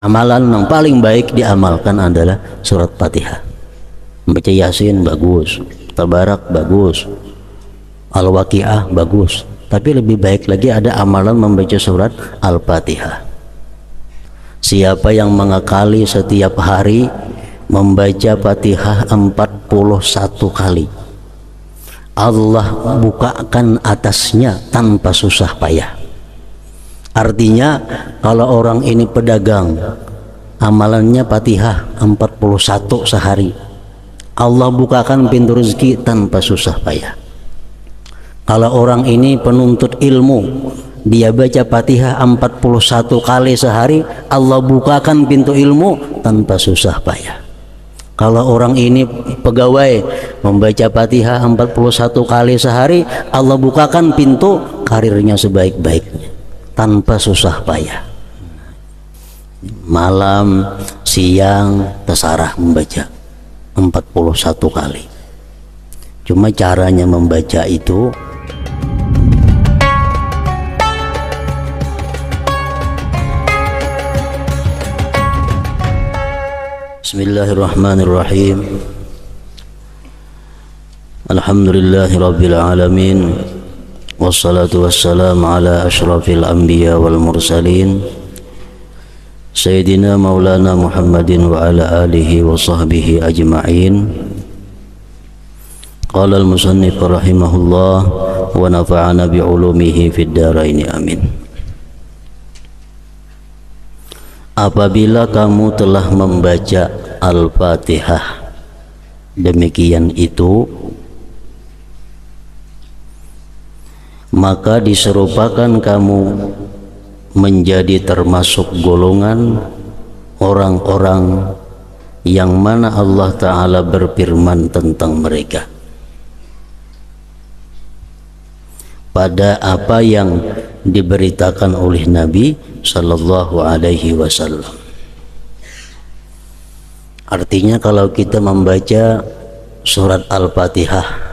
Amalan yang paling baik diamalkan adalah surat Fatihah. Membaca Yasin bagus, Tabarak bagus, Al-Waqiah bagus, tapi lebih baik lagi ada amalan membaca surat Al-Fatihah. Siapa yang mengakali setiap hari membaca Fatihah 41 kali, Allah bukakan atasnya tanpa susah payah. Artinya kalau orang ini pedagang, amalannya Fatihah 41 sehari, Allah bukakan pintu rezeki tanpa susah payah. Kalau orang ini penuntut ilmu, dia baca Fatihah 41 kali sehari, Allah bukakan pintu ilmu tanpa susah payah. Kalau orang ini pegawai, membaca Fatihah 41 kali sehari, Allah bukakan pintu karirnya sebaik-baiknya tanpa susah payah. Malam, siang, terserah membaca 41 kali. Cuma caranya membaca itu Bismillahirrahmanirrahim. Alhamdulillahirabbil alamin. Wassalatu wassalamu ala asyrafil anbiya wal mursalin Sayyidina Maulana Muhammadin wa ala alihi wa sahbihi ajma'in. Qala al-musannif rahimahullah wa nafa'ana bi'ulumihi fid dharain amin. Apabila kamu telah membaca Al-Fatihah, demikian itu, maka diserupakan kamu menjadi termasuk golongan orang-orang yang mana Allah Ta'ala berfirman tentang mereka pada apa yang diberitakan oleh Nabi Sallallahu Alaihi Wasallam. Artinya kalau kita membaca surat Al-Fatihah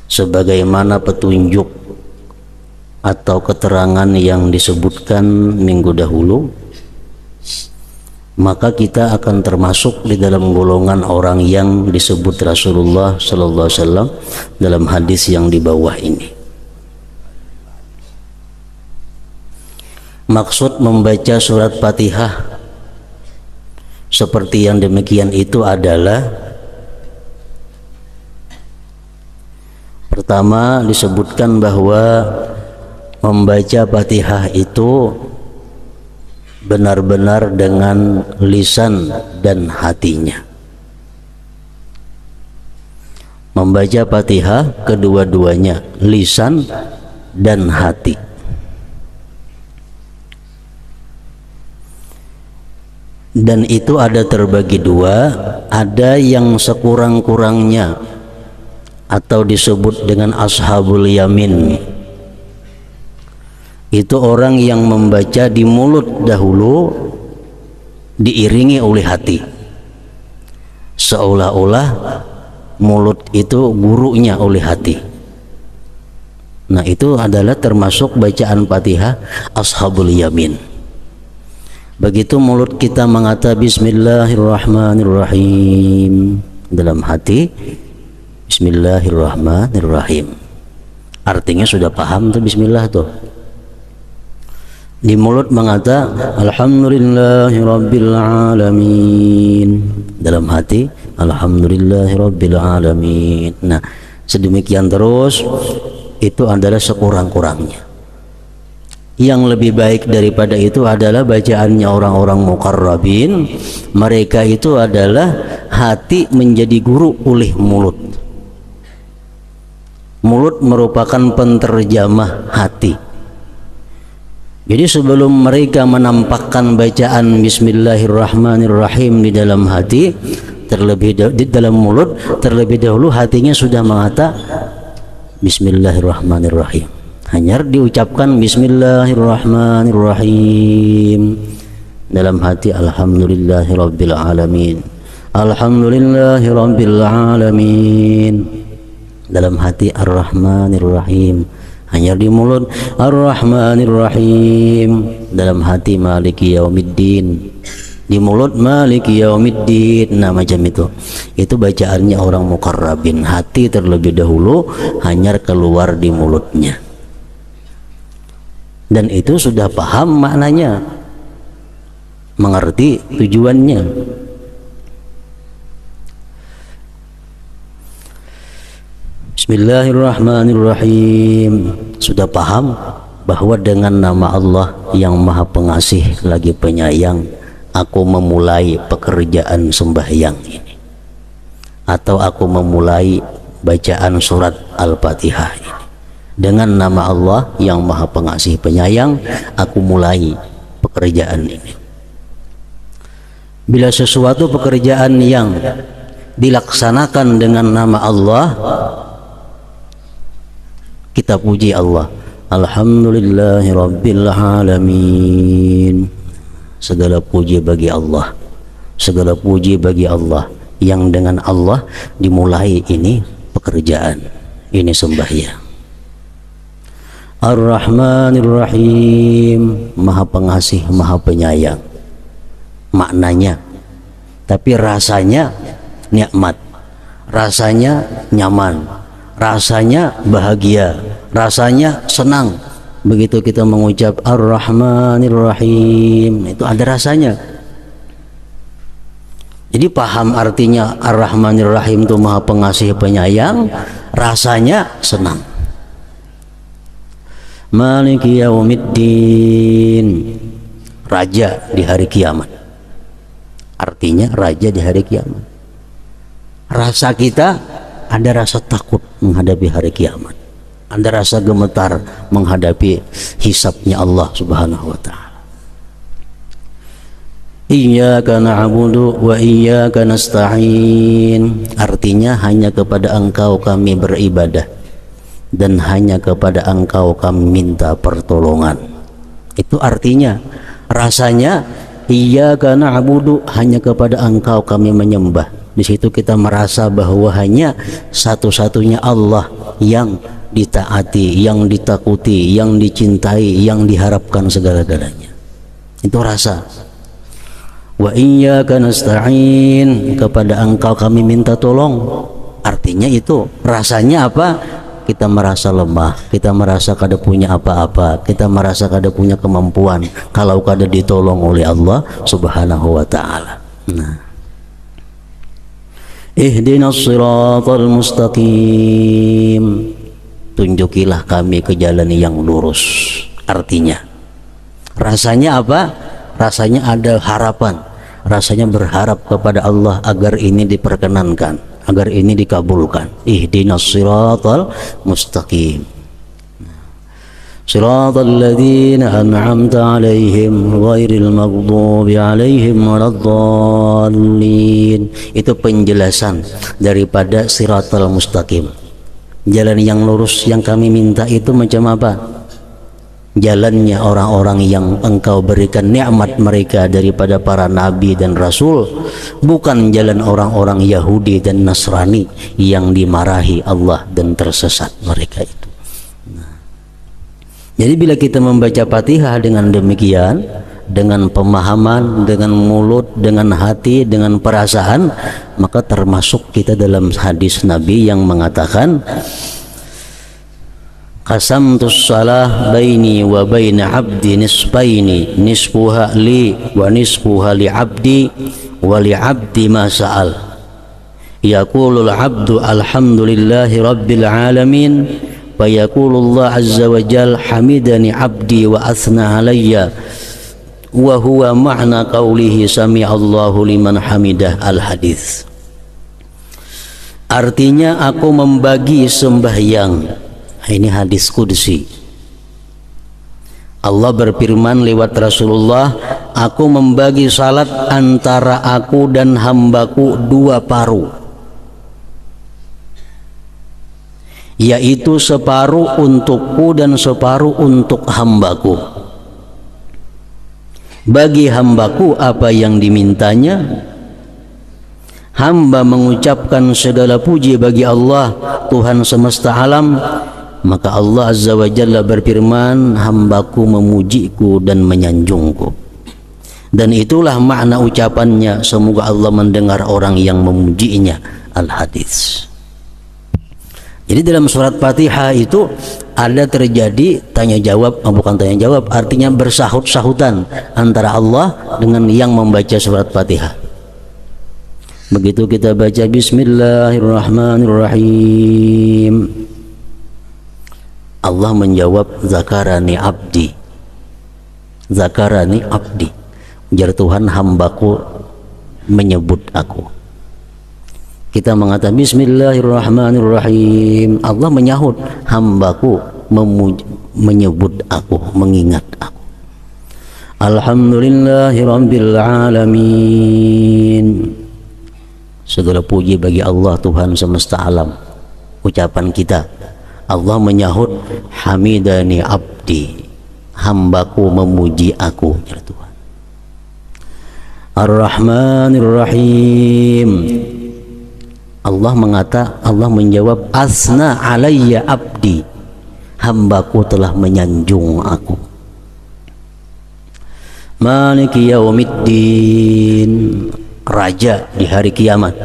sebagaimana petunjuk atau keterangan yang disebutkan minggu dahulu, maka kita akan termasuk di dalam golongan orang yang disebut Rasulullah Sallallahu Alaihi Wasallam dalam hadis yang di bawah ini. Maksud membaca surat Fatihah seperti yang demikian itu adalah, pertama disebutkan bahwa membaca Fatihah itu benar-benar dengan lisan dan hatinya. Membaca Fatihah kedua-duanya, lisan dan hati. Dan itu ada terbagi dua, ada yang sekurang-kurangnya atau disebut dengan ashabul yamin. Itu orang yang membaca di mulut dahulu diiringi oleh hati, seolah-olah mulut itu gurunya oleh hati. Nah, itu adalah termasuk bacaan Fatihah ashabul yamin. Begitu mulut kita mengata Bismillahirrahmanirrahim, dalam hati Bismillahirrahmanirrahim, artinya sudah paham tuh Bismillah tuh. Di mulut mengata Alhamdulillahirabbil alamin, dalam hati Alhamdulillahirabbil alamin. Nah, sedemikian terus, itu adalah sekurang-kurangnya. Yang lebih baik daripada itu adalah bacaannya orang-orang muqarrabin. Mereka itu adalah hati menjadi guru oleh mulut. Mulut merupakan penterjemah hati. Jadi sebelum mereka menampakkan bacaan Bismillahirrahmanirrahim di dalam hati, di dalam mulut, terlebih dahulu hatinya sudah mengata Bismillahirrahmanirrahim. Hanya diucapkan Bismillahirrahmanirrahim, dalam hati Alhamdulillahirabbil alamin, Alhamdulillahirabbil alamin, dalam hati Ar-Rahmanirrahim, hanya di mulut. Ar-Rahmanir Rahim, dalam hati Maliki Yaumiddin, di mulut Maliki Yaumiddin. Nah macam itu bacaannya orang muqarrabin, hati terlebih dahulu, hanya keluar di mulutnya, dan itu sudah paham maknanya, mengerti tujuannya. Bismillahirrahmanirrahim, sudah paham bahwa dengan nama Allah yang Maha Pengasih lagi Penyayang, aku memulai pekerjaan sembahyang ini, atau aku memulai bacaan surat Al-Fatihah ini. Dengan nama Allah yang Maha Pengasih Penyayang, aku mulai pekerjaan ini. Bila sesuatu pekerjaan yang dilaksanakan dengan nama Allah, kita puji Allah. Alhamdulillahi Rabbil Alamin. Segala puji bagi Allah, segala puji bagi Allah, yang dengan Allah dimulai ini pekerjaan, ini sembahyang. Ar-Rahmanir Rahim, Maha Pengasih Maha Penyayang, maknanya, tapi rasanya nikmat, rasanya nyaman, rasanya bahagia, rasanya senang. Begitu kita mengucap Ar-Rahmanir Rahim, itu ada rasanya. Jadi paham artinya Ar-Rahmanir Rahim itu Maha Pengasih Penyayang, rasanya senang. Maliki Yaumiddin, raja di hari kiamat, artinya raja di hari kiamat. Rasa kita ada rasa takut menghadapi hari kiamat, ada rasa gemetar menghadapi hisabnya Allah Subhanahu wa ta'ala. Iyyaka na'budu wa iyyaka nasta'in, artinya hanya kepada Engkau kami beribadah dan hanya kepada Engkau kami minta pertolongan. Itu artinya, rasanya iyyaka na'budu, hanya kepada Engkau kami menyembah. Di situ kita merasa bahwa hanya satu-satunya Allah yang ditaati, yang ditakuti, yang dicintai, yang diharapkan segala-galanya. Itu rasa. Wa iyyaka nasta'in, kepada Engkau kami minta tolong. Artinya itu rasanya apa? Kita merasa lemah, kita merasa kada punya apa-apa, kita merasa kada punya kemampuan kalau kada ditolong oleh Allah Subhanahu wa ta'ala. Nah, ihdinas siratal mustaqim, tunjukilah kami ke jalan yang lurus. Artinya rasanya apa? Rasanya ada harapan, rasanya berharap kepada Allah agar ini diperkenankan, agar ini dikabulkan. Ihdinas siratal mustaqim, siratal ladzina an'amta 'alaihim ghairil maghdubi 'alaihim waladdallin. Itu penjelasan daripada siratal mustaqim. Jalan yang lurus yang kami minta itu macam apa? Jalannya orang-orang yang Engkau berikan nikmat mereka daripada para nabi dan rasul, bukan jalan orang-orang Yahudi dan Nasrani yang dimarahi Allah dan tersesat mereka itu. Jadi bila kita membaca Fatihah dengan demikian, dengan pemahaman, dengan mulut, dengan hati, dengan perasaan, maka termasuk kita dalam hadis Nabi yang mengatakan, qasamtus salah baini wa baina abdi nisbaini, nisfuha li wa nisfuha li abdi wa li abdi ma sa'al. Yaqulul abdu alhamdulillahi rabbil alamin, fa yaqulullah azza wa jal hamidani abdi wa athna alayya, wa huwa ma'na qawlihi sami'allahu liman hamidah. Al-hadis. Artinya aku membagi sembahyang. Ini hadis qudsi. Allah berfirman lewat Rasulullah, aku membagi salat antara aku dan hambaku dua paruh, yaitu separuh untukku dan separuh untuk hambaku. Bagi hambaku apa yang dimintanya, hamba mengucapkan segala puji bagi Allah Tuhan semesta alam maka Allah Azza wa Jalla berfirman, hambaku memujiku dan menyanjungku. Dan itulah makna ucapannya, semoga Allah mendengar orang yang memujinya. Al-Hadis. Jadi dalam surat Fatihah itu ada terjadi tanya jawab, bukan tanya jawab, artinya bersahut-sahutan antara Allah dengan yang membaca surat Fatihah. Begitu kita baca Bismillahirrahmanirrahim, Allah menjawab, zakarani abdi, zakarani abdi, jar Tuhan hambaku menyebut aku. Kita mengatakan Bismillahirrahmanirrahim, Allah menyahut, hambaku menyebut aku, mengingat aku. Alhamdulillahirabbil alamin, segala puji bagi Allah Tuhan semesta alam. Ucapan kita, Allah menyahut, hamidani abdi, hambaku memuji aku, ya Tuhan. Ar-Rahmanir-Rahim, Allah Allah menjawab, asna alayya abdi, hambaku telah menyanjung aku. Maliki yaumiddin, raja di hari kiamat,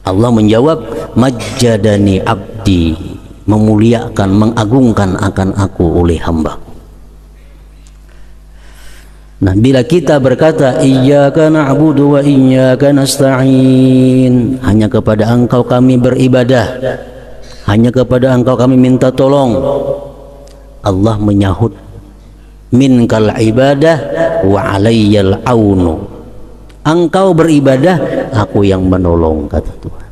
Allah menjawab, majjadani abdi, memuliakan, mengagungkan akan aku oleh hamba. Nah, bila kita berkata iyyaka na'budu wa iyyaka nasta'in, hanya kepada Engkau kami beribadah, hanya kepada Engkau kami minta tolong, Allah menyahut, minkal ibadah wa alayyal aunu, Engkau beribadah, aku yang menolong, kata Tuhan.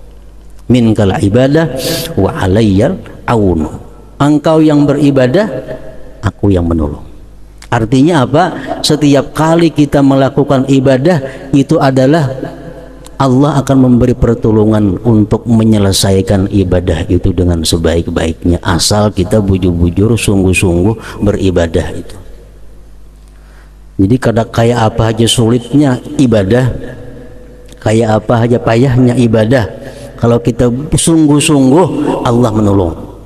Minkal ibadah wa alayyal aunu, Engkau yang beribadah, aku yang menolong. Artinya apa? Setiap kali kita melakukan ibadah itu adalah Allah akan memberi pertolongan untuk menyelesaikan ibadah itu dengan sebaik-baiknya, asal kita bujur-bujur sungguh-sungguh beribadah itu. Jadi kayak apa aja sulitnya ibadah, kayak apa aja payahnya ibadah, kalau kita sungguh-sungguh Allah menolong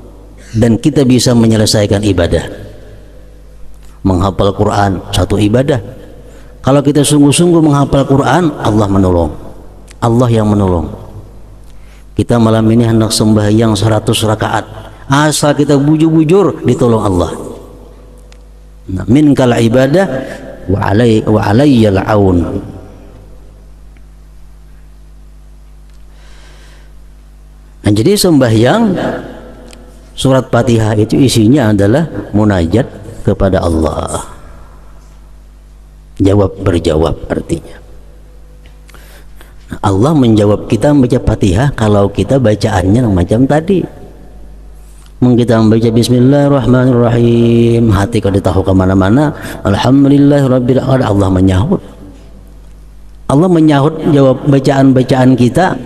dan kita bisa menyelesaikan ibadah. Menghafal Quran satu ibadah, kalau kita sungguh-sungguh menghafal Quran, Allah menolong, Allah yang menolong. Kita malam ini hendak sembahyang 100 rakaat, asal kita bujur-bujur ditolong Allah. Nah, minkal ibadah wa alayyal aun. Nah, jadi sembahyang surat Fatihah itu isinya adalah munajat kepada Allah, jawab berjawab artinya. Allah menjawab kita membaca Fatihah kalau kita bacaannya macam tadi. Kita membaca Bismillahirrahmanirrahim, hati kalau tahu kemana-mana, Alhamdulillahirabbil alamin, Allah menyahut. Allah menyahut jawab bacaan-bacaan kita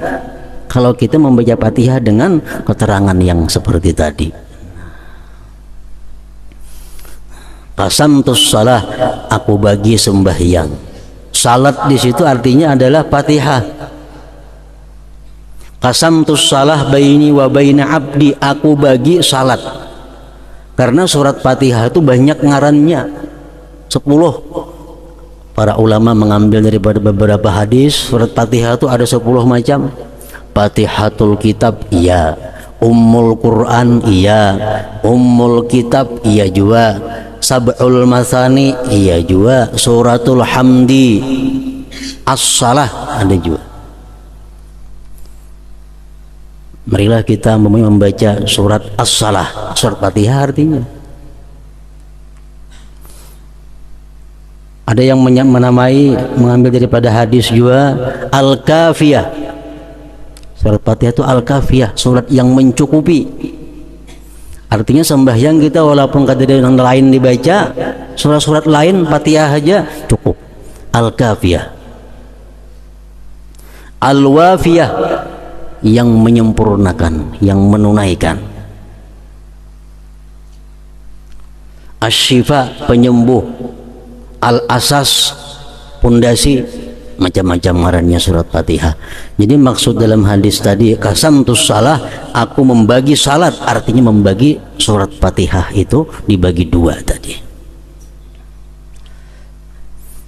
kalau kita membaca Fatihah dengan keterangan yang seperti tadi. Qasamtus salah, aku bagi sembahyang. Salat di situ artinya adalah Fatihah. Qasamtus salah baini wa baina abdi, aku bagi salat. Karena surat Fatihah itu banyak ngarannya, 10. Para ulama mengambil daripada beberapa hadis, surat Fatihah itu ada 10 macam. Fatihatul kitab, iya. Ummul Quran, iya. Ummul kitab, iya juga. Sab'ul Masani, iya juga. Suratul Hamdi, As-Salah, ada juga. Marilah kita membaca surat As-Salah, surat Fatihah artinya. Ada yang menamai, mengambil daripada hadis juga Al-Kafiyah. Surat Fatihah itu Al-Kafiyah, surat yang mencukupi. Artinya sembahyang kita walaupun kata yang lain dibaca, surat-surat lain Fatihah aja cukup. Al-Kafiyah. Al-Wafiyah, yang menyempurnakan, yang menunaikan. Asy-Syifa, penyembuh. Al-Asas, pondasi. macam-macam ngarannya surat Fatihah. Jadi maksud dalam hadis tadi qasamtus shalah, aku membagi salat, artinya membagi surat Fatihah itu dibagi dua tadi.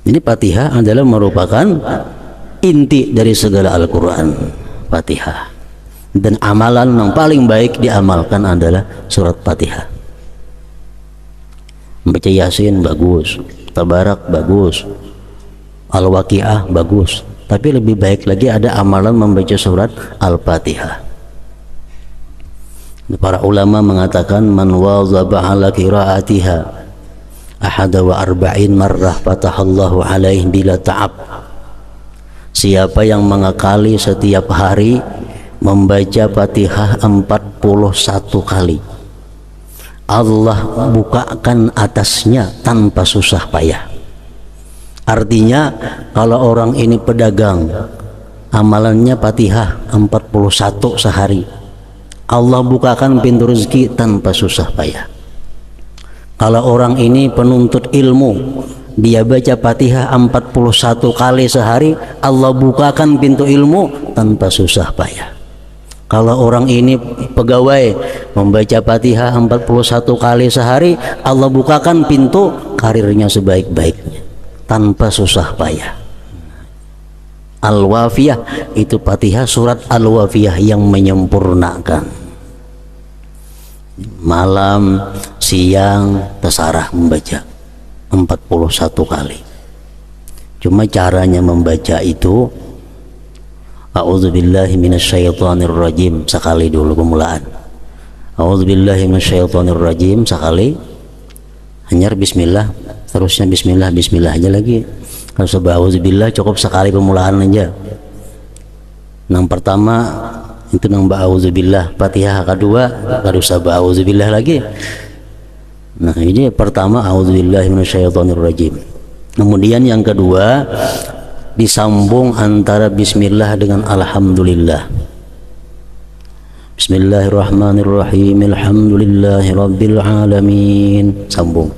Jadi Fatihah adalah merupakan inti dari segala Al-Quran, Fatihah. Dan amalan yang paling baik diamalkan adalah surat Fatihah. Membaca Yasin bagus, Tabarak bagus, Al-Waqiah bagus, tapi lebih baik lagi ada amalan membaca surat Al-Fatihah. Para ulama mengatakan man wazaba ala qiraatiha ahada wa arba'in marrah fatahallahu alaih bila ta'ab. Siapa yang mengakali setiap hari membaca Fatihah 41 kali, Allah bukakan atasnya tanpa susah payah. Artinya kalau orang ini pedagang, amalannya Fatihah 41 sehari, Allah bukakan pintu rezeki tanpa susah payah. Kalau orang ini penuntut ilmu, dia baca Fatihah 41 kali sehari, Allah bukakan pintu ilmu tanpa susah payah. Kalau orang ini pegawai, membaca Fatihah 41 kali sehari, Allah bukakan pintu karirnya sebaik-baiknya tanpa susah payah. Al-Wafiyah itu Fatihah, surat Al-Wafiyah yang menyempurnakan. Malam, siang, terserah membaca 41 kali. Cuma caranya membaca itu A'udzubillahi minasyaitonirrajim sekali dulu pemulaan. A'udzubillahi minasyaitonirrajim sekali. Hanyar bismillah, terusnya bismillah, bismillah aja lagi. Kalau sebab a'udzubillah cukup sekali pemulaan aja. Yang pertama itu nang ba'udzubillah, Fatihah kedua enggak usah ba'udzubillah lagi. Nah, ini pertama a'udzubillahi minasyaitonirrajim. Kemudian yang kedua disambung antara bismillah dengan alhamdulillah. Bismillahirrahmanirrahim, alhamdulillahi rabbil alamin, sambung.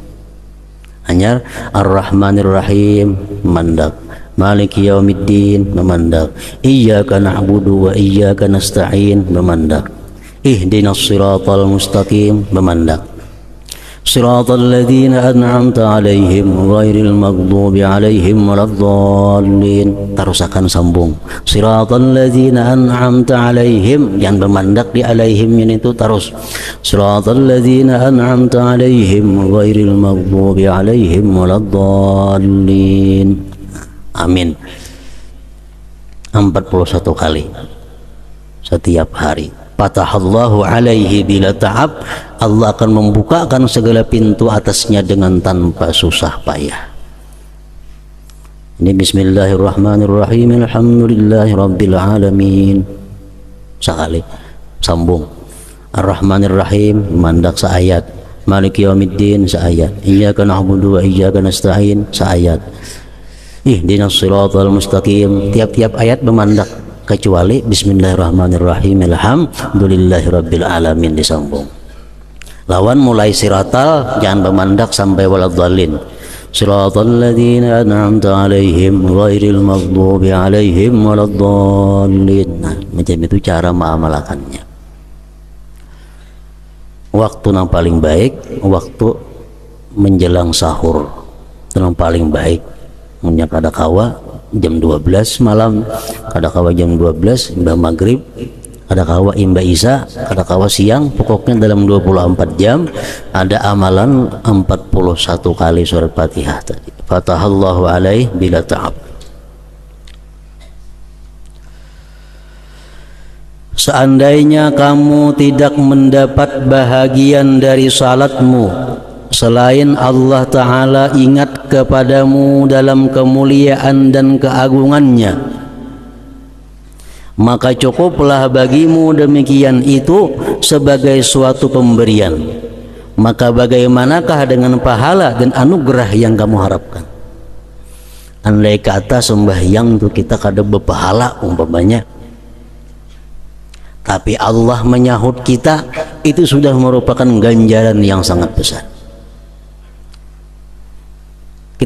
Hanya ar-rahmanirrahim mandak, maliki yaumiddin memandak, iyyaka na'budu wa iyyaka nasta'in memandak, ihdinas siratal mustaqim memandak, siratal ladzina an'amta 'alaihim ghairil maghdubi 'alaihim waladdallin. Terus akan sambung siratal ladzina an'amta 'alaihim, yang bermandak di alaihim itu terus siratal ladzina an'amta 'alaihim ghairil maghdubi 'alaihim waladdallin. Amin. 41 kali setiap hari. Fatahallahu alaihi bila ta'ab, Allah akan membukakan segala pintu atasnya dengan tanpa susah payah. Ini bismillahirrahmanirrahim, alhamdulillahi rabbil alamin sekali, sambung. Ar-Rahmanirrahim mandak seayat, maliki yaumiddin seayat, iyyaka na'budu wa iyyaka nasta'in seayat, ihdinas siratal mustaqim, tiap-tiap ayat memandak kecuali bismillahirrahmanirrahim alhamdulillahirabbil alamin disambung. Lawan mulai siratal jangan memandak sampai waladhdallin, siratal ladzina an'amta 'alaihim ghairil maghdubi 'alaihim waladdallin. Nah, macam itu cara mengamalkannya. Waktu yang paling baik waktu menjelang sahur, itu yang paling baik. Punya kada kawa jam 12 malam, kada kawa jam 12 imbah maghrib, kada kawa imbah isya, kada kawa siang, pokoknya dalam 24 jam ada amalan 41 kali surat Fatihah tadi. Fatahallahu alaih bila ta'ab. Seandainya kamu tidak mendapat bahagian dari salatmu selain Allah Ta'ala ingat kepadamu dalam kemuliaan dan keagungannya, maka cukuplah bagimu demikian itu sebagai suatu pemberian. Maka bagaimanakah dengan pahala dan anugerah yang kamu harapkan? Andai kata sembahyang itu kita kada berpahala umpamanya, tapi Allah menyahut kita, itu sudah merupakan ganjaran yang sangat besar.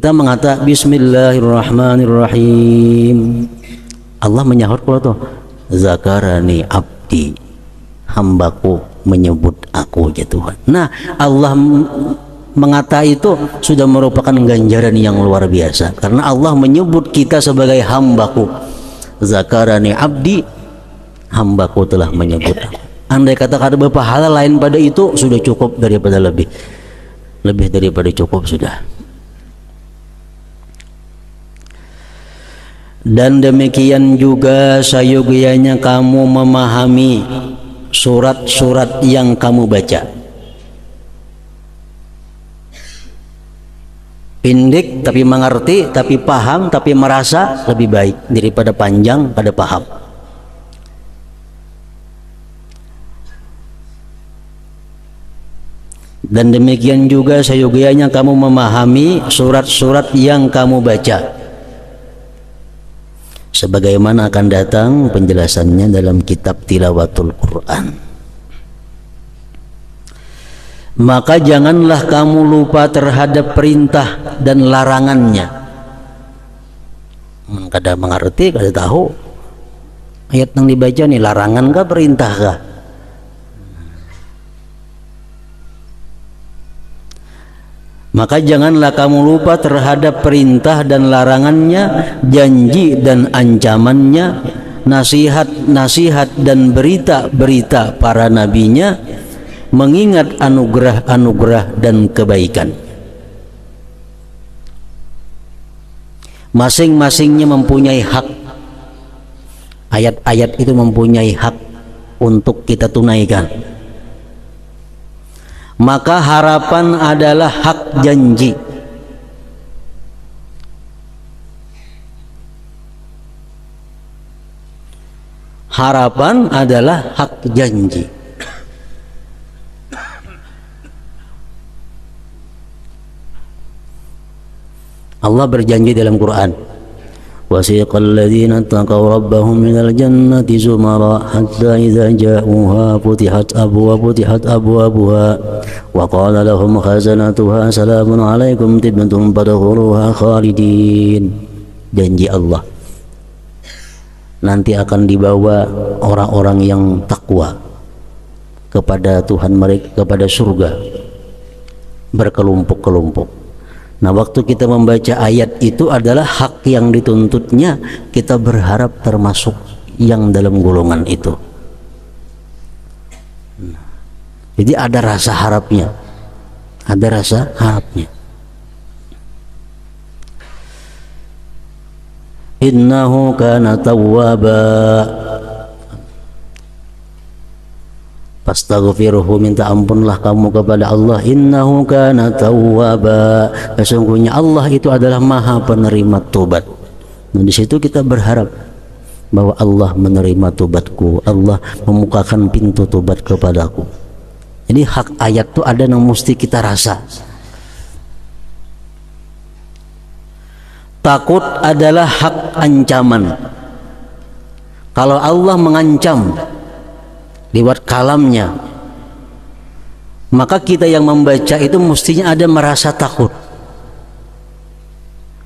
Kita mengata Bismillahirrahmanirrahim. Allah menyahut pula tuh, zakarani abdi, hambaku menyebut aku ya Tuhan. Nah, Allah mengata itu sudah merupakan ganjaran yang luar biasa, karena Allah menyebut kita sebagai hambaku. Zakarani abdi, hambaku telah menyebut aku. Andai kata ada pahala lain pada itu, sudah cukup daripada lebih daripada cukup sudah. Dan demikian juga sayogianya kamu memahami surat-surat yang kamu baca. Pendek tapi mengerti, tapi paham, tapi merasa lebih baik daripada panjang pada paham. Dan demikian juga sayogianya kamu memahami surat-surat yang kamu baca, sebagaimana akan datang penjelasannya dalam kitab Tilawatul Quran. Maka janganlah kamu lupa terhadap perintah dan larangannya. Kada mengerti, kada tahu ayat yang dibaca nih, larangan kah perintah kah? Maka janganlah kamu lupa terhadap perintah dan larangannya, janji dan ancamannya, nasihat-nasihat dan berita-berita para nabinya, mengingat anugerah-anugerah dan kebaikan. Masing-masingnya mempunyai hak. Ayat-ayat itu mempunyai hak untuk kita tunaikan. Maka harapan adalah hak janji. Harapan adalah hak janji. Allah berjanji dalam Quran, wasiqal ladzina taqaw rabbahum minal jannati zumara hatta idza ja'uha futihat abwabuha wa qala lahum khazanatuha salamun alaikum tibtum fadkhuluha khalidin. Janji Allah, nanti akan dibawa orang-orang yang takwa kepada Tuhan mereka, kepada surga berkelompok-kelompok. Nah, waktu kita membaca ayat itu adalah hak yang dituntutnya, kita berharap termasuk yang dalam golongan itu. Jadi ada rasa harapnya, ada rasa harapnya. Innahu kana tawwaba, fastaghfiruhu, minta ampunlah kamu kepada Allah. Innahu kana tawwaba, sesungguhnya Allah itu adalah maha penerima tobat. Nah, di situ kita berharap bahwa Allah menerima tobatku, Allah membukakan pintu tobat kepadaku. Jadi hak ayat itu ada yang mesti kita rasa. Takut adalah hak ancaman. Kalau Allah mengancam lewat kalamnya, maka kita yang membaca itu mestinya ada merasa takut.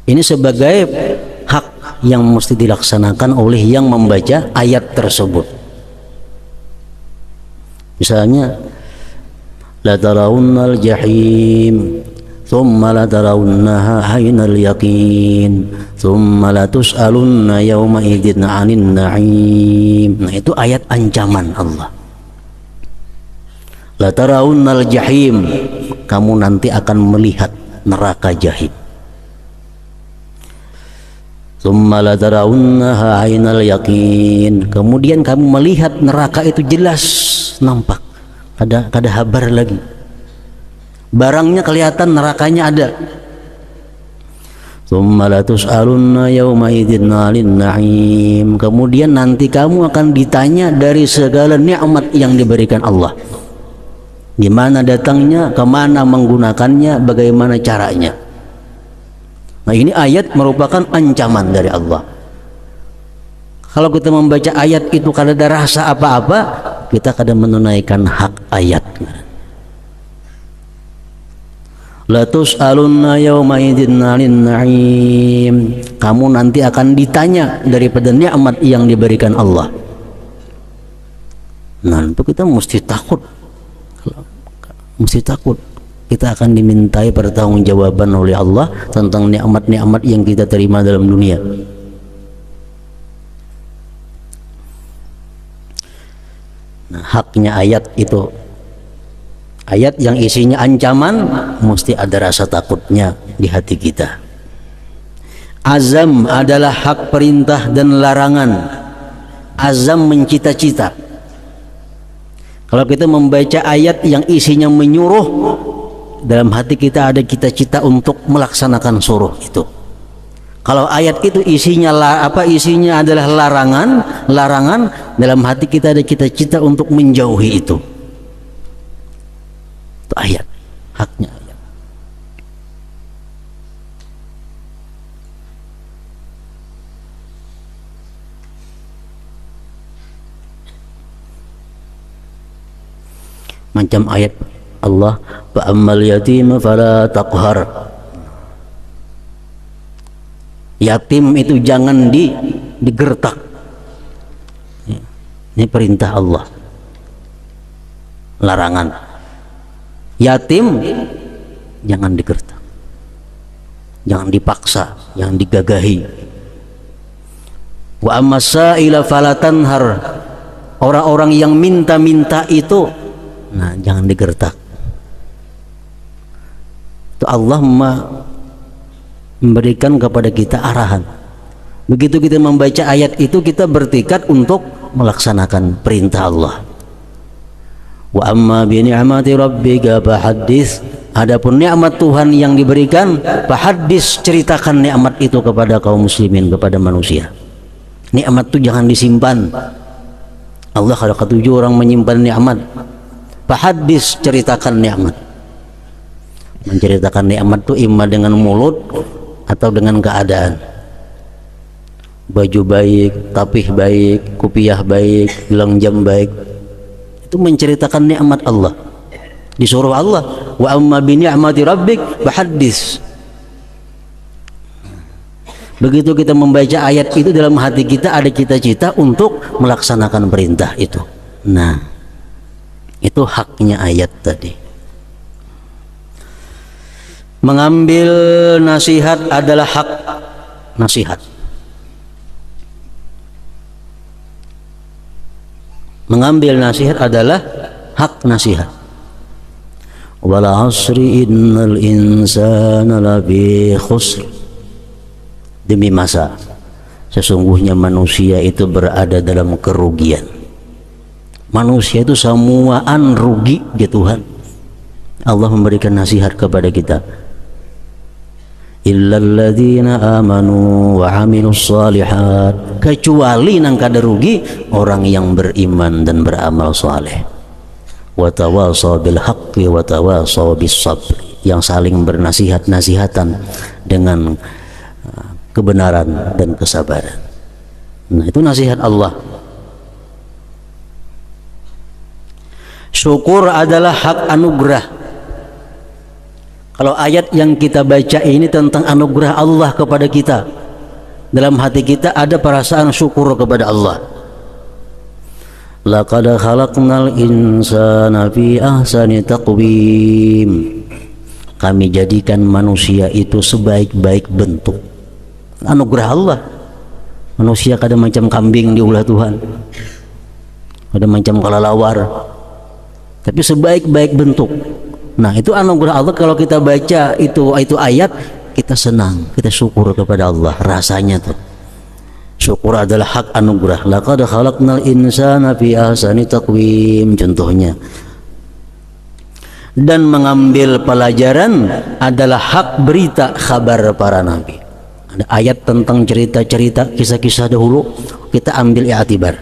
Ini sebagai hak yang mesti dilaksanakan oleh yang membaca ayat tersebut. Misalnya, la tarawunnal jahim thumma la tarawunnaha aynal yaqin thumma la tus'alunna yawma idzin 'anin na'im. Nah, itu ayat ancaman Allah. La tarawunnal jahim, kamu nanti akan melihat neraka jahim. Tsumma la tarawunnaha 'ainal yaqin, kemudian kamu melihat neraka itu jelas nampak, kada habar lagi, barangnya kelihatan, nerakanya ada. Tsumma la tus'alunna yawma idzin 'anil na'im, kemudian nanti kamu akan ditanya dari segala nikmat yang diberikan Allah. Di mana datangnya, kemana menggunakannya, bagaimana caranya. Nah, ini ayat merupakan ancaman dari Allah. Kalau kita membaca ayat itu kada ada rasa apa-apa, kita kada menunaikan hak ayat. La tus'alunna yawma idzin 'anil na'im. Kamu nanti akan ditanya daripada nikmat yang diberikan Allah. Nah, itu kita mesti takut. Mesti takut. Kita akan dimintai pertanggungjawaban oleh Allah tentang nikmat-nikmat yang kita terima dalam dunia. Nah, haknya ayat itu, ayat yang isinya ancaman, mesti ada rasa takutnya di hati kita. Azam adalah hak perintah dan larangan. Azam mencita-cita. Kalau kita membaca ayat yang isinya menyuruh, dalam hati kita ada cita-cita untuk melaksanakan suruh itu. Kalau ayat itu isinya isinya adalah larangan, dalam hati kita ada cita-cita untuk menjauhi itu. Itu ayat, haknya ayat. Macam ayat Allah, wa ammal yatim fala taqhar. Yatim itu jangan digertak. Ini perintah Allah, larangan. Yatim jangan digertak, jangan dipaksa, jangan digagahi. Wa ammasaila fala tanhar. Orang-orang yang minta-minta itu, nah, jangan digertak. Itu Allah memberikan kepada kita arahan. Begitu kita membaca ayat itu, kita bertekad untuk melaksanakan perintah Allah. Wa amma bi ni'mati rabbika fahaddits. Adapun nikmat Tuhan yang diberikan, fahaddits, ceritakan nikmat itu kepada kaum muslimin, kepada manusia. Nikmat itu jangan disimpan. Allah kalau ketujuh orang menyimpan nikmat. Fahaddits, ceritakan nikmat. Menceritakan nikmat itu imma dengan mulut atau dengan keadaan. Baju baik, tapih baik, kupiah baik, gelang jam baik, itu menceritakan nikmat Allah. Disuruh Allah, wa amma bi ni'mati rabbik fahaddits. Begitu kita membaca ayat itu, dalam hati kita ada cita-cita untuk melaksanakan perintah itu. Nah, itu haknya ayat tadi. Mengambil nasihat adalah hak nasihat. Mengambil nasihat adalah hak nasihat. Wal 'asri innal insana lafi khusr. Demi masa, sesungguhnya manusia itu berada dalam kerugian. Manusia itu semuaan rugi ya Tuhan. Allah memberikan nasihat kepada kita. Illalladzina amanu wa 'amilus shalihat. Kecuali nang kada rugi orang yang beriman dan beramal saleh. Wa tawasaw bil haqqi wa tawasaw bis sabr. Yang saling bernasihat-nasihatan dengan kebenaran dan kesabaran. Nah, itu nasihat Allah. Syukur adalah hak anugerah. Kalau ayat yang kita baca ini tentang anugerah Allah kepada kita, dalam hati kita ada perasaan syukur kepada Allah. Laqad khalaqnal insana fi ahsani taqwim. Kami jadikan manusia itu sebaik-baik bentuk. Anugerah Allah. Manusia kadang macam kambing diulah Tuhan, kadang macam kelelawar, tapi sebaik-baik bentuk. Nah, itu anugerah Allah. Kalau kita baca itu ayat, kita senang, kita syukur kepada Allah. Rasanya tuh syukur adalah hak anugerah. Laqad khalaqnal insana fi ahsani taqwim, contohnya. Dan mengambil pelajaran adalah hak berita kabar para nabi. Ada ayat tentang cerita-cerita, kisah-kisah dahulu, kita ambil i'tibar.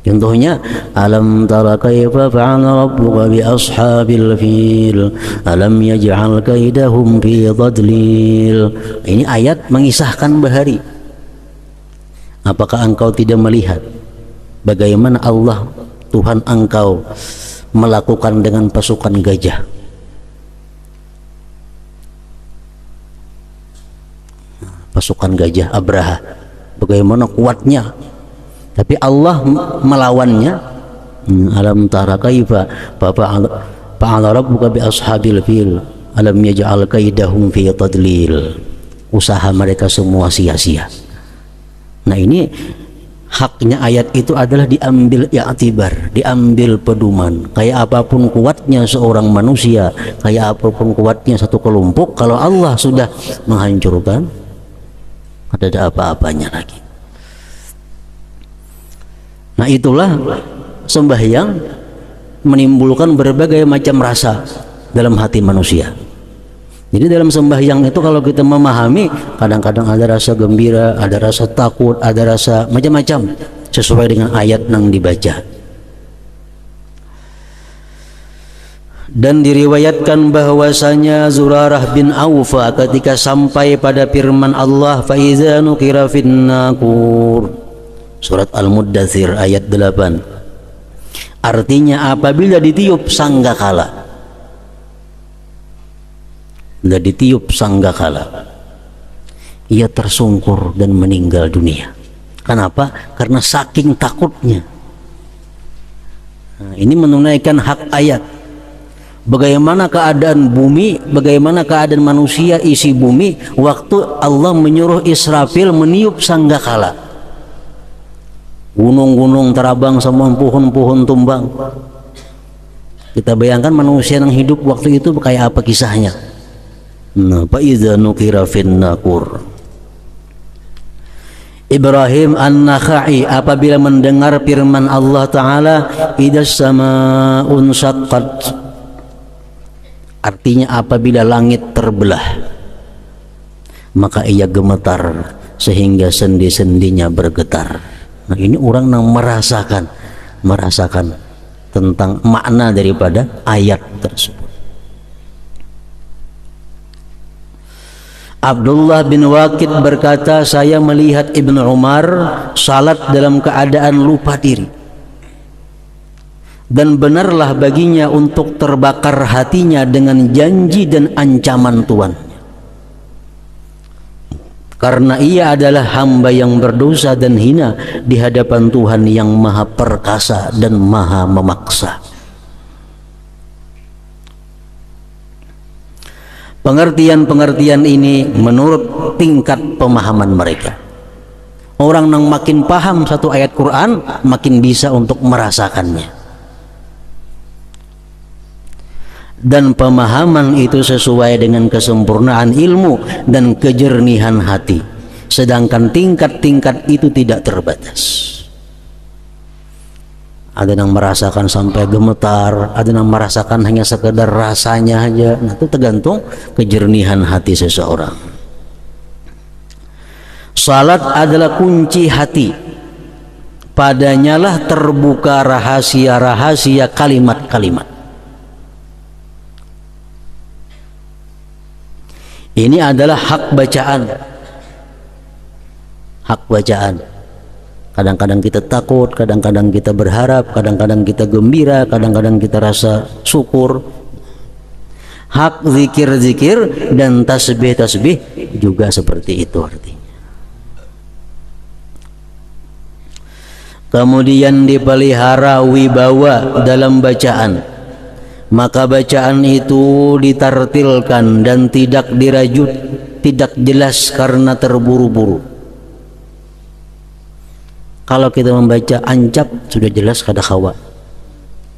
Contohnya, alam tara kaifa fa'ala rabbuka bi ashabil fil alam yaj'al kaidahum fi dhadlil. Ini ayat mengisahkan bahari. Apakah engkau tidak melihat bagaimana Allah Tuhan engkau melakukan dengan pasukan gajah? pasukan gajah Abraha, bagaimana kuatnya, tapi Allah melawannya. Alam tara kaifa fa'ala rabbuka bi ashabil fil alam yaj'al kaidahum fi tadlil. Usaha mereka semua sia-sia. Nah, ini haknya ayat itu adalah diambil i'tibar, diambil pedoman. Kayak apapun kuatnya seorang manusia, kayak apapun kuatnya satu kelompok, kalau Allah sudah menghancurkan, ada apa-apanya lagi. Nah, itulah sembahyang menimbulkan berbagai macam rasa dalam hati manusia. Jadi dalam sembahyang itu kalau kita memahami, kadang-kadang ada rasa gembira, ada rasa takut, ada rasa macam-macam sesuai dengan ayat yang dibaca. Dan diriwayatkan bahwasanya Zurarah bin Awfa ketika sampai pada firman Allah, fa iza nuqira fin naqur, surat Al-Muddatsir ayat 8, artinya apabila ditiup sanggakala, bila ditiup sanggakala, ia tersungkur dan meninggal dunia. Kenapa? Karena saking takutnya. Nah, ini menunaikan hak ayat. Bagaimana keadaan bumi, bagaimana keadaan manusia isi bumi waktu Allah menyuruh Israfil meniup sanggakala. Gunung-gunung terabang, semua pohon-pohon tumbang. Kita bayangkan manusia yang hidup waktu itu kayak apa kisahnya. Nah, fa iza nuqira fin naqur. Ibrahim An-Nakhai apabila mendengar firman Allah Ta'ala, idas sama'un syaqqat, artinya apabila langit terbelah, maka ia gemetar sehingga sendi-sendinya bergetar. Nah, ini orang yang merasakan tentang makna daripada ayat tersebut. Abdullah bin Waqid berkata, saya melihat Ibnu Umar salat dalam keadaan lupa diri, dan benarlah baginya untuk terbakar hatinya dengan janji dan ancaman Tuhannya, karena ia adalah hamba yang berdosa dan hina di hadapan Tuhan yang maha perkasa dan maha memaksa. Pengertian-pengertian ini menurut tingkat pemahaman mereka. Orang yang makin paham satu ayat Quran makin bisa untuk merasakannya. Dan pemahaman itu sesuai dengan kesempurnaan ilmu dan kejernihan hati. Sedangkan tingkat-tingkat itu tidak terbatas. Ada yang merasakan sampai gemetar, ada yang merasakan hanya sekedar rasanya aja. Nah, itu tergantung kejernihan hati seseorang. Salat adalah kunci hati. Padanya lah terbuka rahasia-rahasia kalimat-kalimat. Ini adalah hak bacaan. Hak bacaan. Kadang-kadang kita takut, kadang-kadang kita berharap, kadang-kadang kita gembira, kadang-kadang kita rasa syukur. Hak zikir-zikir dan tasbih-tasbih juga seperti itu artinya. Kemudian dipelihara wibawa dalam bacaan, maka bacaan itu ditartilkan dan tidak dirajut, tidak jelas karena terburu-buru. Kalau kita membaca ancap sudah jelas kada kawa.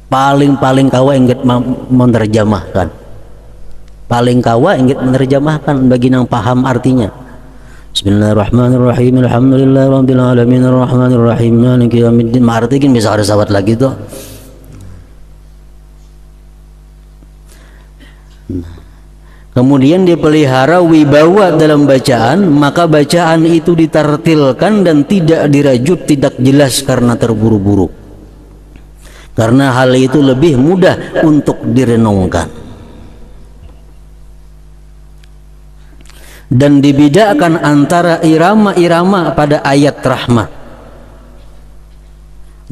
Paling kawa ingat menerjemahkan. Paling kawa ingat menerjemahkan bagi yang paham artinya. Bismillahirrahmanirrahim. Alhamdulillahirabbil alamin arrahmanirrahim maliki yaumiddin. Artinya bisa ada sawat lagi tuh. Kemudian dipelihara wibawa dalam bacaan, maka bacaan itu ditartilkan dan tidak dirajut, tidak jelas karena terburu-buru. Karena hal itu lebih mudah untuk direnungkan. Dan dibedakan antara irama-irama pada ayat rahmat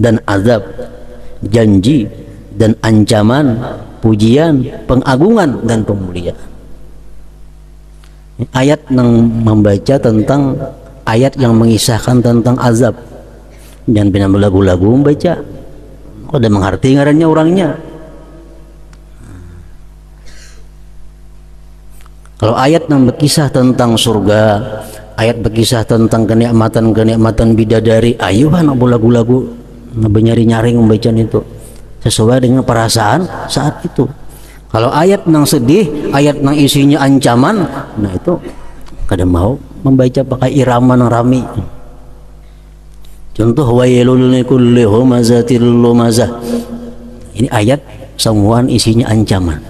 dan azab, janji dan ancaman, pujian, pengagungan dan pemuliaan. ayat yang membaca tentang ayat yang mengisahkan tentang azab. Jangan pernah belagu-lagu membaca. Ada mengerti ngarannya orangnya. Kalau ayat yang berkisah tentang surga, ayat berkisah tentang kenikmatan-kenikmatan bidadari, ayo anak lagu-lagu nyari-nyaring membaca itu sesuai dengan perasaan saat itu. Kalau ayat yang sedih, ayat yang isinya ancaman, nah itu kada mau membaca pakai irama yang rami. Contoh wailul likulli humazatil lumazah. Ini ayat semuaan isinya ancaman.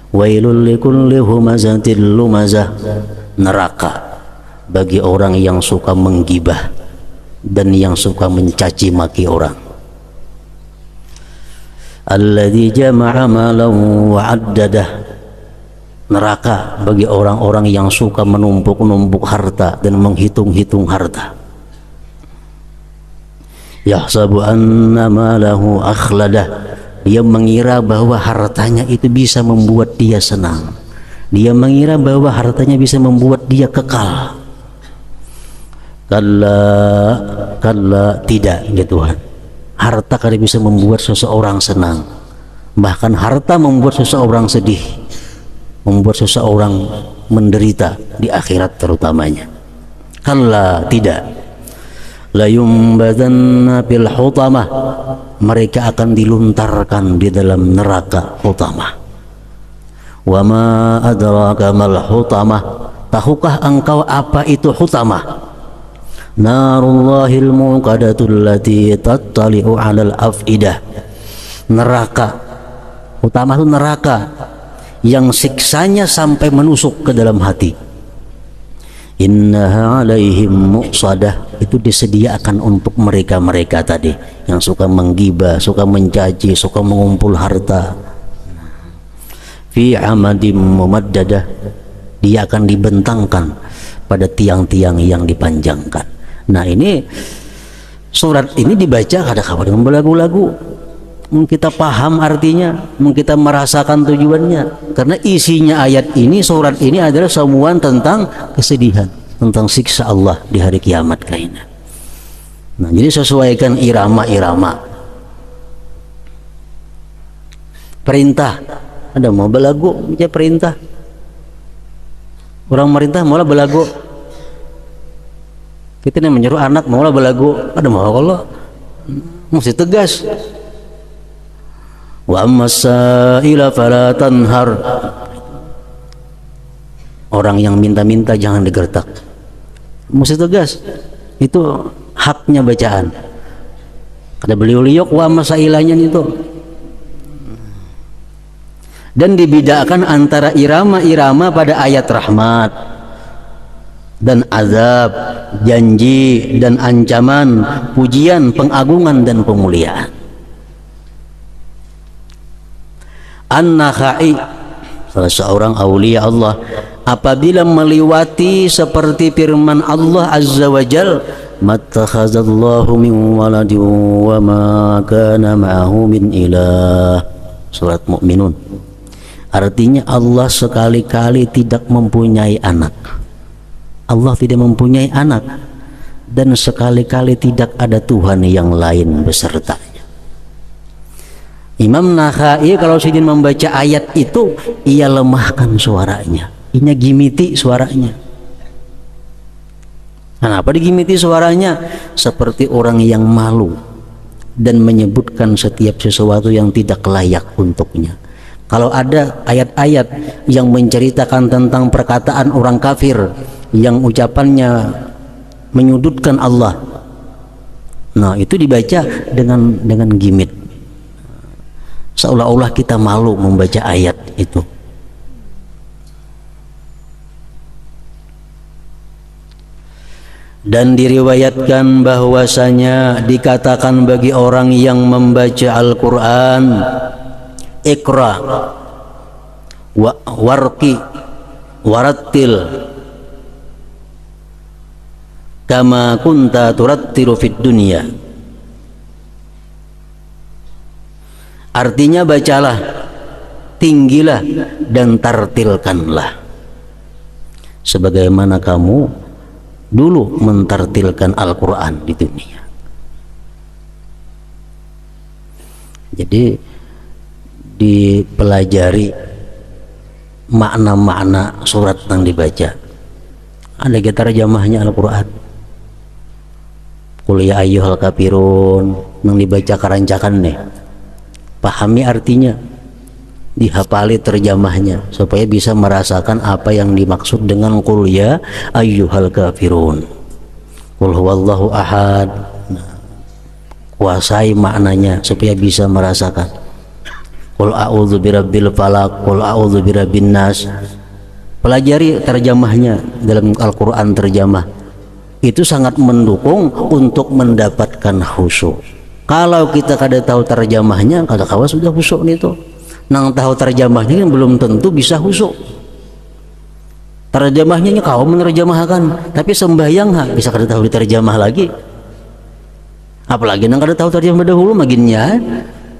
Wailul likulli humazatil lumazah, neraka bagi orang yang suka menggibah dan yang suka mencaci maki orang. Alladzi jama'a malan wa 'addadah, neraka bagi orang-orang yang suka menumpuk-numpuk harta dan menghitung-hitung harta. Yahsabu anna malahu akhladah, dia mengira bahwa hartanya itu bisa membuat dia senang, dia mengira bahwa hartanya bisa membuat dia kekal. Kalla tidak ya Tuhan, harta kada bisa membuat seseorang senang, bahkan harta membuat seseorang sedih, membuat seseorang menderita di akhirat terutamanya. Kalla tidak, la yumbadanna fil hutamah, mereka akan diluntarkan di dalam neraka hutamah. Wa ma adraka mal hutamah, tahukah engkau apa itu hutamah? Narullahil muqadatul lati tattali'u 'alal afidah, neraka hutamah itu neraka yang siksanya sampai menusuk ke dalam hati. Innaha 'alaihim muqsadah, itu disediakan untuk mereka-mereka tadi yang suka menggibah, suka mencaci, suka mengumpul harta. Fi 'amadim mumaddadah, dia akan dibentangkan pada tiang-tiang yang dipanjangkan. Nah ini surat ini dibaca kadang-kadang dengan belagu-lagu, kita paham artinya, kita merasakan tujuannya, karena isinya ayat ini, surat ini adalah semua tentang kesedihan, tentang siksa Allah di hari kiamat kaina. Nah jadi sesuaikan irama-irama. Perintah, ada mau belagu baca perintah, orang merintah malah belagu. Kita nih menyuruh anak malah belagu, ada mau kalau mesti tegas. Wa ammasaila fala tanhar, orang yang minta-minta jangan digertak, mesti tegas, itu haknya bacaan. Kada beliau liok wa masailanya itu. Dan dibedakan antara irama-irama pada ayat rahmat dan azab, janji dan ancaman, pujian, pengagungan dan pemuliaan. An-Nakhai, salah seorang aulia Allah, apabila melewati seperti firman Allah Azza wa Jal, mattakhazallahu min waladin wa ma kana ma'ahu min ilah, surat Mu'minun. Artinya Allah sekali-kali tidak mempunyai anak, Allah tidak mempunyai anak, dan sekali-kali tidak ada Tuhan yang lain besertanya. Imam Nakhai kalau sedang membaca ayat itu, ia lemahkan suaranya, ia gimiti suaranya. Kenapa digimiti suaranya? Seperti orang yang malu dan menyebutkan setiap sesuatu yang tidak layak untuknya. Kalau ada ayat-ayat yang menceritakan tentang perkataan orang kafir yang ucapannya menyudutkan Allah, nah itu dibaca dengan gimit, seolah-olah kita malu membaca ayat itu. Dan diriwayatkan bahwasanya dikatakan bagi orang yang membaca Al-Quran, Iqra warqi warattil kama kunta turattilu fid dunya. Artinya bacalah, tinggilah dan tartilkanlah sebagaimana kamu dulu mentartilkan Al-Quran di dunia. Jadi dipelajari makna-makna surat yang dibaca. Ada kita terjemahnya Al-Quran. Qul ya ayyuhal kafirun yang dibaca karancakan nih. Pahami artinya, dihafali terjemahnya supaya bisa merasakan apa yang dimaksud dengan qul ya ayyuhal kafirun. Qul huwallahu ahad. Nah, kuasai maknanya supaya bisa merasakan. Qul a'udzu birabbil falaq, qul a'udzu birabbin nas. Pelajari terjemahnya dalam Al-Qur'an terjemah. Itu sangat mendukung untuk mendapatkan khusyuk. Kalau kita kada tahu terjemahnya, kada kawa sudah khusyuk itu. Nang tahu terjemahnya belum tentu bisa khusyuk. Terjemahnya kau menerjemahkan, tapi sembahyang bisa kada tahu diterjemah lagi. Apalagi nang kada tahu terjemah dahulu maginnya.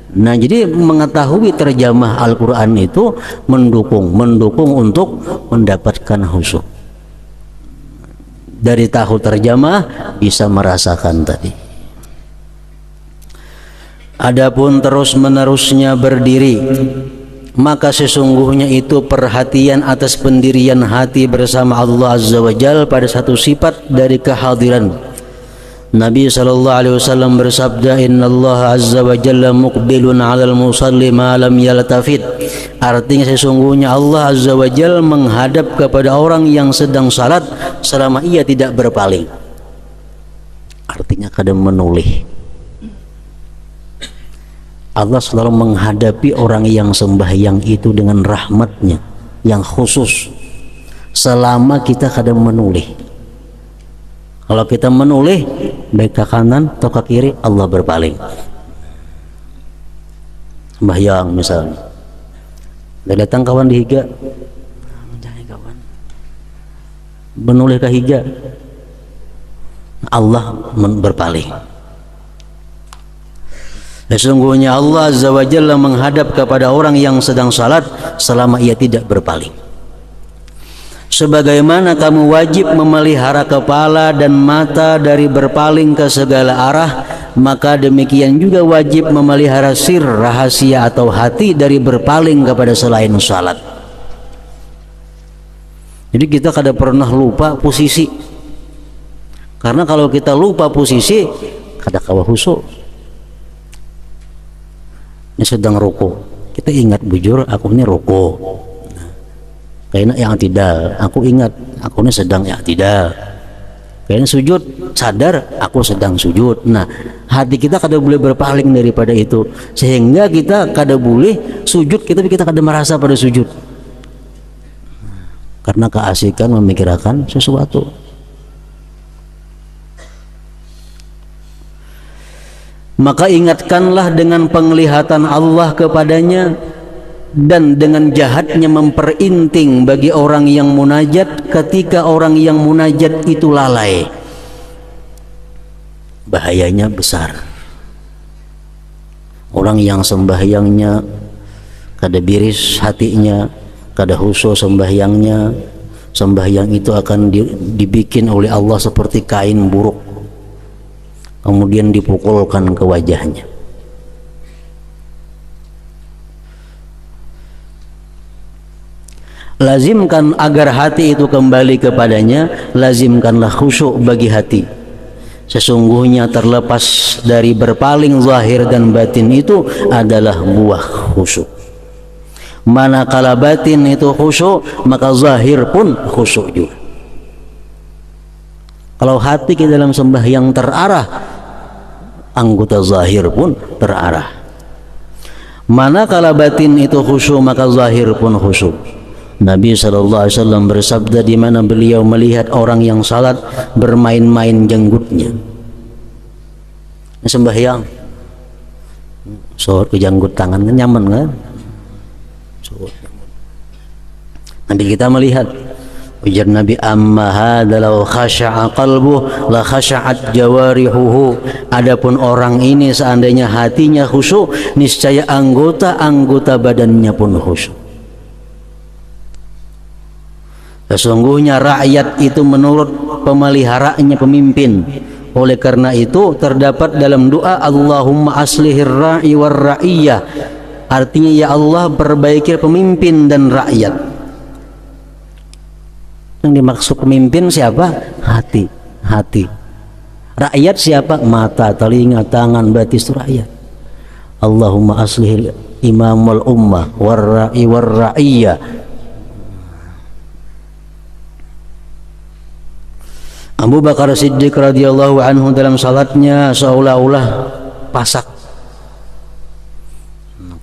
Nah, jadi mengetahui terjemah Al-Quran itu mendukung untuk mendapatkan khusyuk. Dari tahu terjemah bisa merasakan tadi. Adapun terus-menerusnya berdiri, maka sesungguhnya itu perhatian atas pendirian hati bersama Allah Azza wa Jalla pada satu sifat dari kehadiran. Nabi SAW bersabda, Innallaha Azza wa Jalla muqbilun 'alal musalli ma lam yaltafit. Artinya sesungguhnya Allah Azza wa Jalla menghadap kepada orang yang sedang salat selama ia tidak berpaling. Artinya kadang menoleh. Allah selalu menghadapi orang yang sembahyang itu dengan rahmatnya yang khusus selama kita kadang menoleh. Kalau kita menoleh baik ke kanan atau ke kiri, Allah berpaling. Sembahyang misalnya, datang kawan di higa, mencari kawan, menoleh ke higa, Allah berpaling. Sesungguhnya Allah Azza wa Jalla menghadap kepada orang yang sedang salat selama ia tidak berpaling. Sebagaimana kamu wajib memelihara kepala dan mata dari berpaling ke segala arah, maka demikian juga wajib memelihara sir, rahasia atau hati dari berpaling kepada selain salat. Jadi kita kada pernah lupa posisi. Karena kalau kita lupa posisi, kada kawa khusyuk. Ini sedang ruku, kita ingat bujur aku ini ruku. Kayaknya yang tidak, aku ingat aku ini sedang yang tidak. Kayaknya sujud, sadar aku sedang sujud. Nah, hati kita kada boleh berpaling daripada itu, sehingga kita kada boleh sujud tapi kita kada merasa pada sujud, karena keasikan memikirkan sesuatu. Maka ingatkanlah dengan penglihatan Allah kepadanya dan dengan jahatnya memperinting bagi orang yang munajat ketika orang yang munajat itu lalai. Bahayanya besar. Orang yang sembahyangnya kada biris hatinya, kada khusyuk sembahyangnya, sembahyang itu akan dibikin oleh Allah seperti kain buruk, kemudian dipukulkan ke wajahnya. Lazimkan agar hati itu kembali kepadanya, lazimkanlah khusyuk bagi hati. Sesungguhnya terlepas dari berpaling zahir dan batin itu adalah buah khusyuk. Manakala batin itu khusyuk, maka zahir pun khusyuk juga. Kalau hati kita dalam sembahyang terarah, anggota zahir pun terarah. Manakala batin itu khusyuk, maka zahir pun khusyuk. Nabi SAW bersabda di mana beliau melihat orang yang salat bermain-main jenggotnya. Sembahyang, ke janggut tangan kan nyaman kan? Nanti kita melihat ujar Nabi, amma hadza law khasha'a qalbuhu la khasha'at jawarihuhu. Adapun orang ini seandainya hatinya khusyuk, niscaya anggota-anggota badannya pun khusyuk. Sesungguhnya rakyat itu menurut pemeliharaannya pemimpin. Oleh karena itu terdapat dalam doa Allahumma aslihir ra'i war ra'iyah, artinya ya Allah perbaiki pemimpin dan rakyat. Yang dimaksud pemimpin siapa? Hati. Rakyat siapa? Mata, telinga, tangan, berarti itu rakyat. Allahumma aslihil imam wal ummah war ra'i war ra'iyah. Abu Bakar Siddiq radhiyallahu anhu dalam salatnya seolah-olah pasak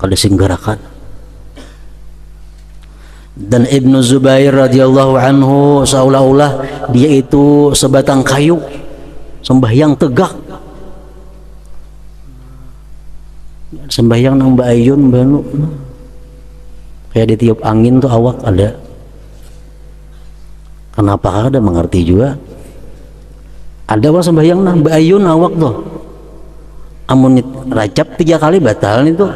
kada singgarakan. Dan Ibnu Zubair radhiyallahu anhu seolah-olah dia itu sebatang kayu sembahyang tegak. Sembahyang nang Mbak Ayun banu kayak ditiup angin tuh awak ada. Kenapa ada mengerti juga? Ada wah sembahyang nah Mbak Ayun awak tuh amun racap 3 kali batal itu.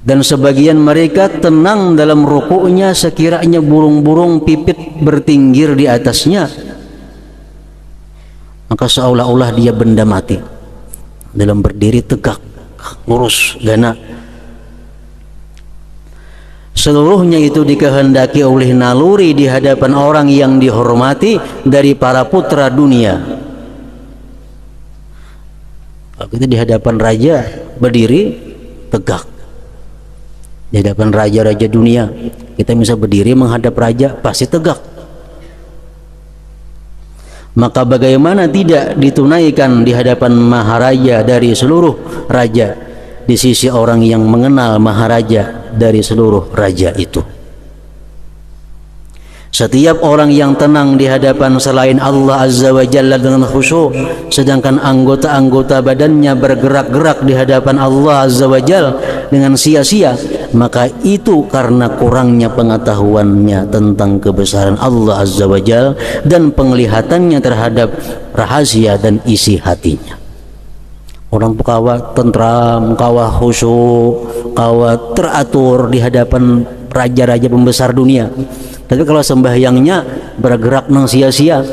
Dan sebagian mereka tenang dalam rukuknya sekiranya burung-burung pipit bertinggir di atasnya, maka seolah-olah dia benda mati dalam berdiri tegak lurus gana. Seluruhnya itu dikehendaki oleh naluri di hadapan orang yang dihormati dari para putra dunia. Kalau kita di hadapan raja berdiri tegak, di hadapan raja-raja dunia kita bisa berdiri menghadap raja pasti tegak. Maka bagaimana tidak ditunaikan di hadapan maharaja dari seluruh raja, di sisi orang yang mengenal maharaja dari seluruh raja itu. Setiap orang yang tenang di hadapan selain Allah Azza wa Jalla dengan khusyuk, sedangkan anggota-anggota badannya bergerak-gerak di hadapan Allah Azza wa Jalla dengan sia-sia, maka itu karena kurangnya pengetahuannya tentang kebesaran Allah Azza wa Jalla dan penglihatannya terhadap rahasia dan isi hatinya. Orang kawa tentram, kawa khusyuk, kawa teratur di hadapan raja-raja pembesar dunia. Tapi kalau sembahyangnya bergerak nang sia-sia,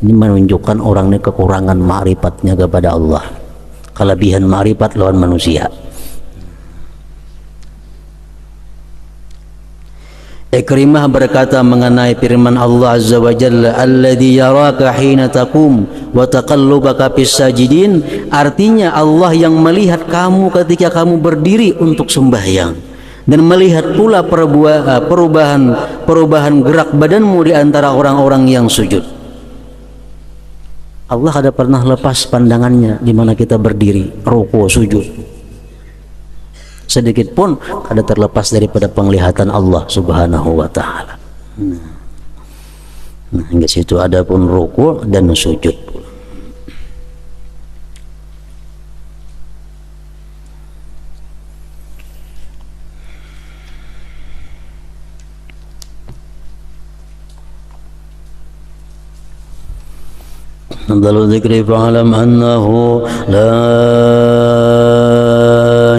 ini menunjukkan orang ini kekurangan ma'rifatnya kepada Allah, kelebihan ma'rifat lawan manusia. Ikrimah berkata mengenai firman Allah Azza wa Jalla, alladzi yaraka hina taqum wa taqallubaka fis sajidin, artinya Allah yang melihat kamu ketika kamu berdiri untuk sembahyang dan melihat pula perubahan gerak badanmu di antara orang-orang yang sujud. Allah ada pernah lepas pandangannya di mana kita berdiri, ruku, sujud. Sedikit pun kada terlepas daripada penglihatan Allah Subhanahu wa taala. Nah, hingga situ ada pun ruku dan sujud. Dalam zikri fa'alam annahu la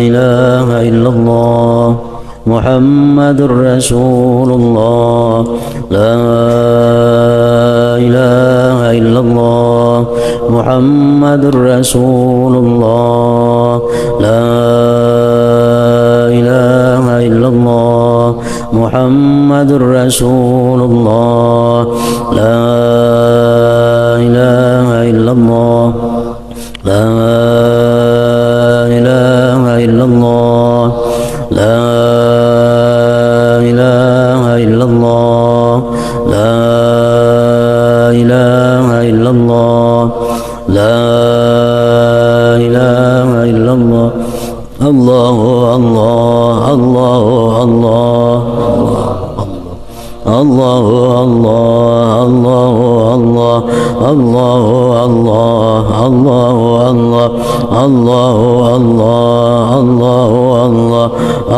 ilaha illallah Muhammadur Rasulullah, la ilaha illallah Muhammadur Rasulullah, la ilaha illallah Muhammadur Rasulullah, la ilaha illallah, la ilaha illallah, la ilaha illallah, la ilaha illallah, la ilaha illallah. Allahu Allah, Allahu Allah, Allahu Allah, Allahu Allah, Allahu Allah, Allahu Allah, Allahu Allah, Allahu Allah,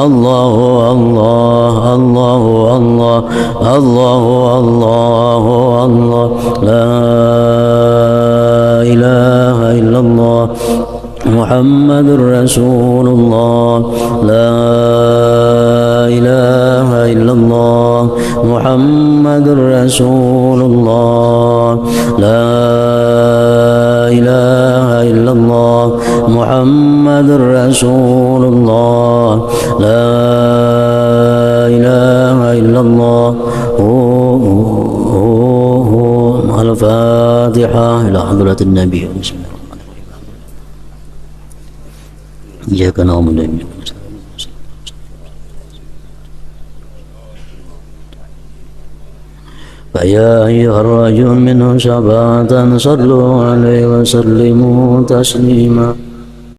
Allahu Allah, Allahu Allah, Allahu Allah, la ilaha illallah, محمد رسول الله لا إله إلا الله محمد رسول الله لا إله إلا الله محمد رسول الله لا إله إلا الله الفاتحة إلى حضرة النبي. بسم الله الرحمن الرحيم. إياك نعبد وإياك نستعين. فيا أيها الرجل منه شفاعة صلوا عليه وسلموا تسليما.